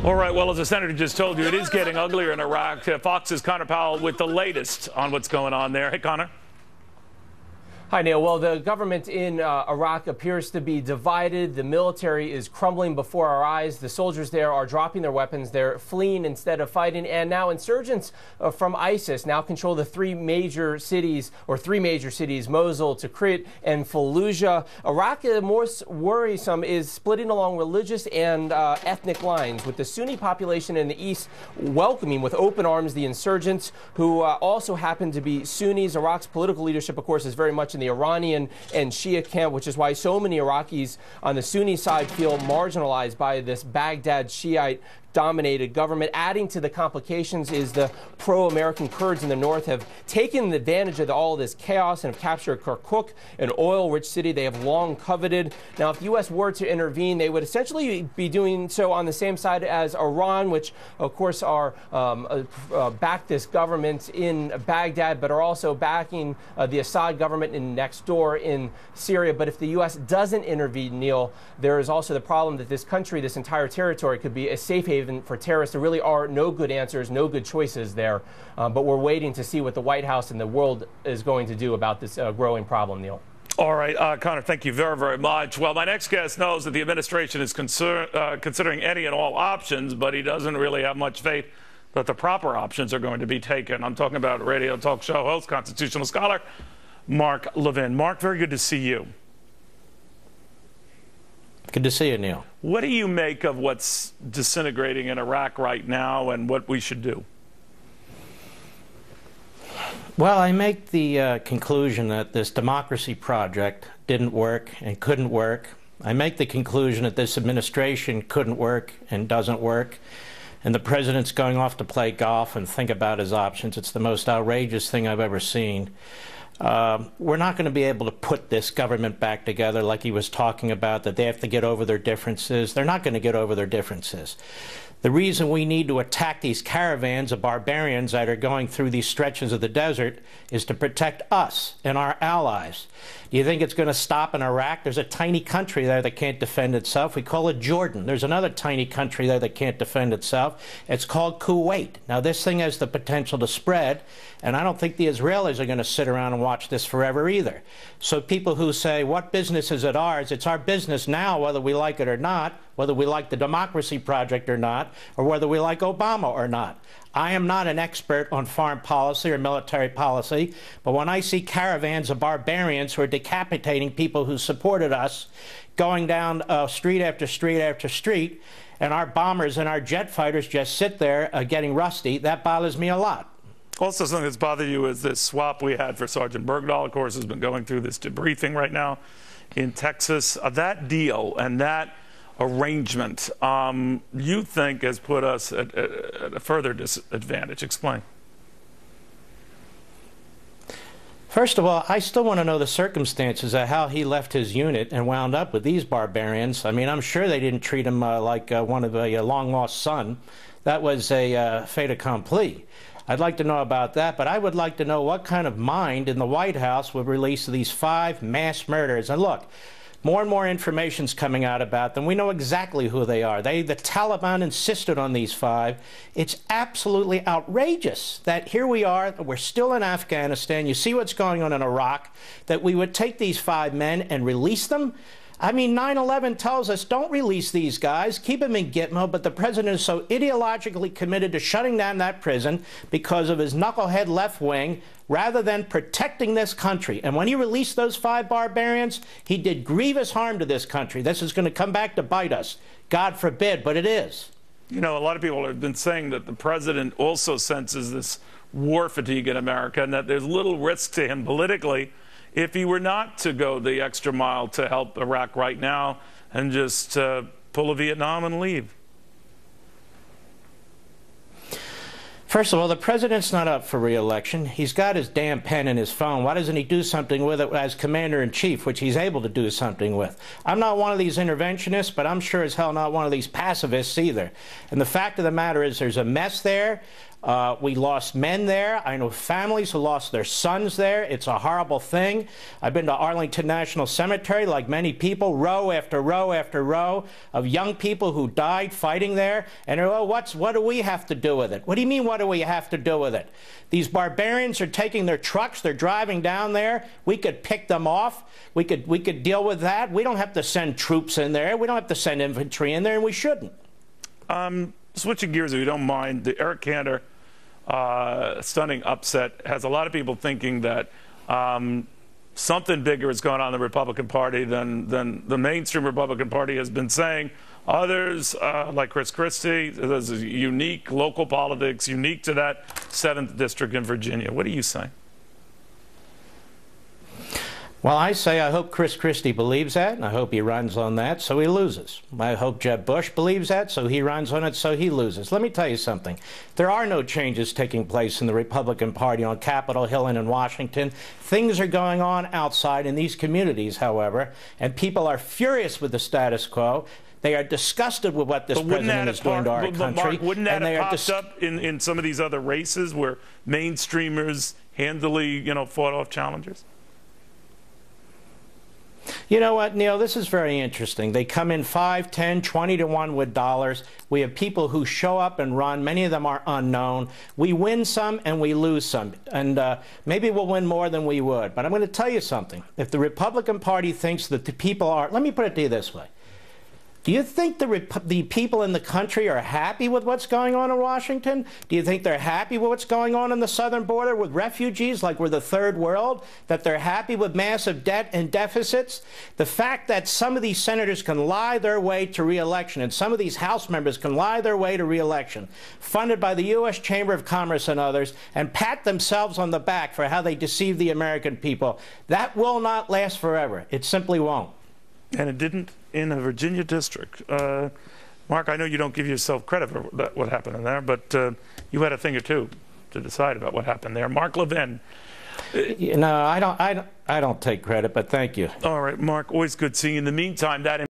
All right, well, as the senator just told you, it is getting uglier in Iraq. Fox's Connor Powell with the latest on what's going on there. Hey, Connor. Hi, Neil. Well, the government in Iraq appears to be divided. The military is crumbling before our eyes. The soldiers there are dropping their weapons. They're fleeing instead of fighting. And now insurgents from ISIS now control the three major cities, Mosul, Tikrit, and Fallujah. Iraq, most worrisome, is splitting along religious and ethnic lines, with the Sunni population in the east welcoming with open arms the insurgents, who also happen to be Sunnis. Iraq's political leadership, of course, is very much in the Iranian and Shia camp, which is why so many Iraqis on the Sunni side feel marginalized by this Baghdad Shiite dominated government. Adding to the complications is the pro-American Kurds in the north have taken advantage of all of this chaos and have captured Kirkuk, an oil-rich city they have long coveted. Now, if the U.S. were to intervene, they would essentially be doing so on the same side as Iran, which, of course, are back this government in Baghdad, but are also backing the Assad government next door in Syria. But if the U.S. doesn't intervene, Neil, there is also the problem that this country, this entire territory, could be a safe haven for terrorists. There really are no good answers, no good choices there. But we're waiting to see what the White House and the world is going to do about this growing problem, Neil. All right, Connor, thank you very, very much. Well, my next guest knows that the administration is considering any and all options, but he doesn't really have much faith that the proper options are going to be taken. I'm talking about radio talk show host, constitutional scholar, Mark Levin. Mark, very good to see you. Good to see you, Neil. What do you make of what's disintegrating in Iraq right now and what we should do? Well, I make the conclusion that this democracy project didn't work and couldn't work. I make the conclusion that this administration couldn't work and doesn't work. And the president's going off to play golf and think about his options. It's the most outrageous thing I've ever seen. We're not going to be able to put this government back together like he was talking about, that they have to get over their differences. They're not going to get over their differences. The reason we need to attack these caravans of barbarians that are going through these stretches of the desert is to protect us and our allies. Do you think it's going to stop in Iraq? There's a tiny country there that can't defend itself. We call it Jordan. There's another tiny country there that can't defend itself. It's called Kuwait. Now, this thing has the potential to spread, and I don't think the Israelis are going to sit around and watch this forever either. So people who say, what business is it ours? It's our business now, whether we like it or not, whether we like the democracy project or not, or whether we like Obama or not. I am not an expert on foreign policy or military policy, but when I see caravans of barbarians who are decapitating people who supported us, going down street after street after street, and our bombers and our jet fighters just sit there getting rusty, that bothers me a lot. Also, something that's bothered you is this swap we had for Sergeant Bergdahl, of course, has been going through this debriefing right now in Texas. That deal and that arrangement, you think has put us at a further disadvantage. Explain. First of all, I still want to know the circumstances of how he left his unit and wound up with these barbarians. I mean, I'm sure they didn't treat him like one of a long-lost son. That was a fait accompli. I'd like to know about that, but I would like to know what kind of mind in the White House would release these 5 mass murders. And look, more and more information's coming out about them. We know exactly who they are. The Taliban insisted on these 5. It's absolutely outrageous that here we are, we're still in Afghanistan. You see what's going on in Iraq, that we would take these 5 men and release them. I mean, 9/11 tells us don't release these guys, keep them in Gitmo, but the president is so ideologically committed to shutting down that prison because of his knucklehead left wing, rather than protecting this country. And when he released those 5 barbarians, he did grievous harm to this country. This is going to come back to bite us. God forbid, but it is. You know, a lot of people have been saying that the president also senses this war fatigue in America and that there's little risk to him politically if he were not to go the extra mile to help Iraq right now and just pull a Vietnam and leave. First of all, the president's not up for re-election. He's got his damn pen in his phone. Why doesn't he do something with it as commander-in-chief, which he's able to do something with? I'm not one of these interventionists, but I'm sure as hell not one of these pacifists either. And the fact of the matter is there's a mess there. We lost men there. I know families who lost their sons there. It's a horrible thing. I've been to Arlington National Cemetery, like many people, row after row after row of young people who died fighting there. And oh, what do we have to do with it? What do you mean, what do we have to do with it? These barbarians are taking their trucks. They're driving down there. We could pick them off. We could deal with that. We don't have to send troops in there. We don't have to send infantry in there, and we shouldn't. Switching gears, if you don't mind, the Eric Cantor stunning upset has a lot of people thinking that something bigger is going on in the Republican Party than the mainstream Republican Party has been saying. Others, like Chris Christie, there's a unique local politics, unique to that 7th District in Virginia. What do you say? Well, I say I hope Chris Christie believes that, and I hope he runs on that so he loses. I hope Jeb Bush believes that, so he runs on it so he loses. Let me tell you something. There are no changes taking place in the Republican Party on Capitol Hill and in Washington. Things are going on outside in these communities, however, and people are furious with the status quo. They are disgusted with what this president is doing to our country. Mark, wouldn't that have popped up in some of these other races where mainstreamers handily, fought off challengers? You know what, Neil, this is very interesting. They come in 5, 10, 20 to 1 with dollars. We have people who show up and run. Many of them are unknown. We win some and we lose some. And maybe we'll win more than we would. But I'm going to tell you something. If the Republican Party thinks that the people are, let me put it to you this way. Do you think the people in the country are happy with what's going on in Washington? Do you think they're happy with what's going on in the southern border with refugees, like we're the third world? That they're happy with massive debt and deficits? The fact that some of these senators can lie their way to re-election and some of these House members can lie their way to re-election, funded by the U.S. Chamber of Commerce and others, and pat themselves on the back for how they deceive the American people, that will not last forever. It simply won't. And it didn't in a Virginia district. Mark, I know you don't give yourself credit for what happened in there, but you had a thing or two to decide about what happened there. Mark Levin. No, I don't take credit, but thank you. All right, Mark, always good seeing you. In the meantime, that